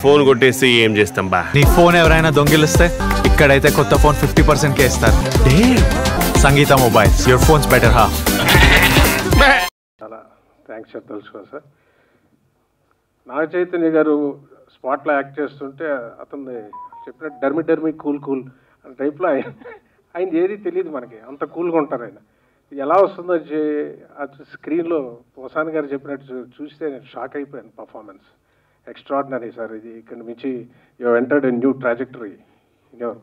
Phone కొట్టేసి ఏం చేస్తాం బా? నీ ఫోన్ ఎవరైనా దొంగిలిస్తే ఇక్కడైతే కొత్త ఫోన్ 50% కే ఇస్తారు. Sangeetha mobiles, your phones better half. చాలా థ్యాంక్స్ తెలుసుకో సార్. నాగ చైతన్య గారు స్పాట్లో యాక్ట్ చేస్తుంటే అతను చెప్పినట్టు డర్మి కూల్ అనే టైప్లో ఆయన ఏది తెలియదు మనకి, అంత కూల్గా ఉంటారు ఆయన. ఎలా వస్తుందో స్క్రీన్లో పోసాన్ గారు చెప్పినట్టు చూస్తే నేను షాక్ అయిపోయాను. Performance extraordinary sir. ఇది ఇక్కడ నుంచి you entered a new trajectory in your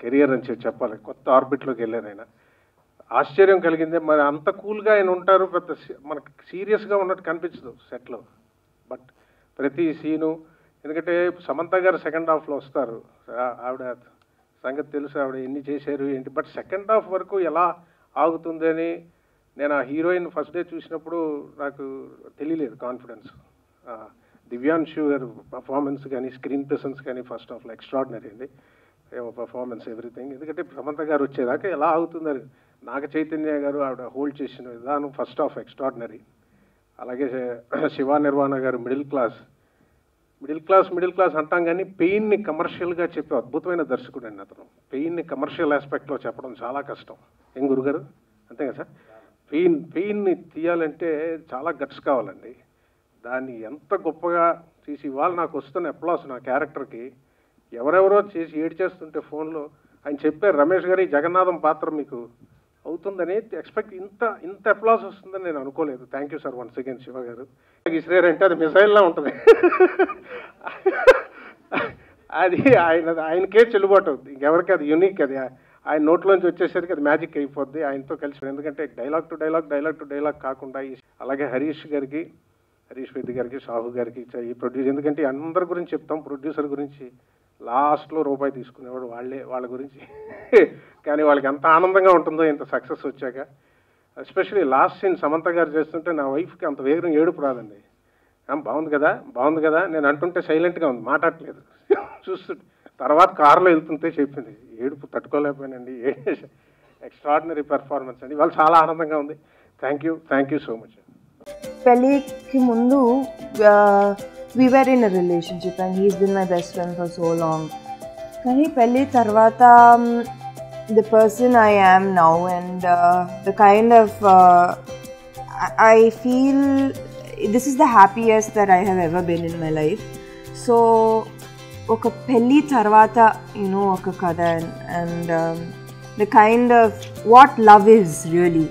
career అని చెప్పాలి. కొత్త ఆర్బిట్లోకి వెళ్ళారు ఆయన. ఆశ్చర్యం కలిగిందే. మరి అంత కూల్గా ఆయన ఉంటారు, పెద్ద మనకు సీరియస్గా ఉన్నట్టు కనిపించదు సెట్లో. బట్ ప్రతి సీను, ఎందుకంటే సమంత గారు సెకండ్ హాఫ్లో వస్తారు, ఆవిడ సంగతి తెలుసు, ఆవిడ ఎన్ని చేశారు ఏంటి. బట్ సెకండ్ హాఫ్ వరకు ఎలా ఆగుతుంది అని నేను ఆ హీరోయిన్ ఫస్ట్ డే చూసినప్పుడు నాకు తెలియలేదు కాన్ఫిడెన్స్. దివ్యాంశు గారు పర్ఫార్మెన్స్ కానీ స్క్రీన్ ప్రెసెన్స్ కానీ ఫస్ట్ హాఫ్లో ఎక్స్ట్రాడినరీ అండి. Performance everything. ఎందుకంటే సమంత గారు వచ్చేదాకా ఎలా ఆగుతుందని నాగ చైతన్య గారు ఆవిడ హోల్డ్ చేసిన విధానం ఫస్ట్ హాఫ్ ఎక్స్ట్రాడినరీ. అలాగే శివ నిర్వాణ గారు మిడిల్ క్లాస్ అంటాం కానీ పెయిన్ని కమర్షియల్గా చెప్పే అద్భుతమైన దర్శకుడు అండి అతను. పెయిన్ని కమర్షియల్ ఆస్పెక్ట్లో చెప్పడం చాలా కష్టం. ఏం గురుగారు అంతే కదా సార్? పెయిన్ని తీయాలంటే చాలా గట్స్ కావాలండి. దాన్ని ఎంత గొప్పగా తీసి ఇవాళ నాకు వస్తున్న అప్లాస్ నా క్యారెక్టర్కి ఎవరెవరో చేసి ఏడ్చేస్తుంటే ఫోన్లో ఆయన చెప్పారు, రమేష్ గారి జగన్నాథం పాత్ర మీకు అవుతుందని ఎక్స్పెక్ట్ ఇంత అప్లాస్ వస్తుందని నేను అనుకోలేదు. Thank you sir once again Shiva గారు. ఇస్రేరంటే అది మిసైల్లా ఉంటుంది. అది ఆయనకే చెల్లుబాటు అవుతుంది, ఇంకెవరికి అది యూనిక్. అది ఆయన నోట్లోంచి వచ్చేసరికి అది మ్యాజిక్ అయిపోద్ది ఆయనతో కలిసి. ఎందుకంటే డైలాగ్ టు డైలాగ్ కాకుండా అలాగే హరీష్ పెద్ది గారికి, సాహు గారికి, ఈ ప్రొడ్యూసర్, ఎందుకంటే అందరి గురించి చెప్తాం, ప్రొడ్యూసర్ గురించి లాస్ట్లో రూపాయి తీసుకునేవాడు వాళ్ళ గురించి. కానీ వాళ్ళకి ఎంత ఆనందంగా ఉంటుందో ఇంత సక్సెస్ వచ్చాక. ఎస్పెషలీ లాస్ట్ సీన్ సమంత గారు చేస్తుంటే నా వైఫ్కి అంత వేగం ఏడుపు రాదండి. బాగుంది కదా నేను అంటుంటే సైలెంట్గా ఉంది, మాట్లాడలేదు. చూస్తుంటే తర్వాత కారులో వెళ్తుంటే చెప్పింది, ఏడుపు తట్టుకోలేకపోయానండి. ఎక్స్ట్రాడినరీ పెర్ఫార్మెన్స్ అండి. వాళ్ళు చాలా ఆనందంగా ఉంది. Thank you so much. పెళ్ళికి ముందు we were in a relationship and he's been my best friend for so long. కానీ పెళ్ళి తర్వాత the person I am now and the kind of I feel this is the happiest that I have ever been in my life. So ఒక పెళ్ళి తర్వాత ఒక కథ and the kind of what love is really.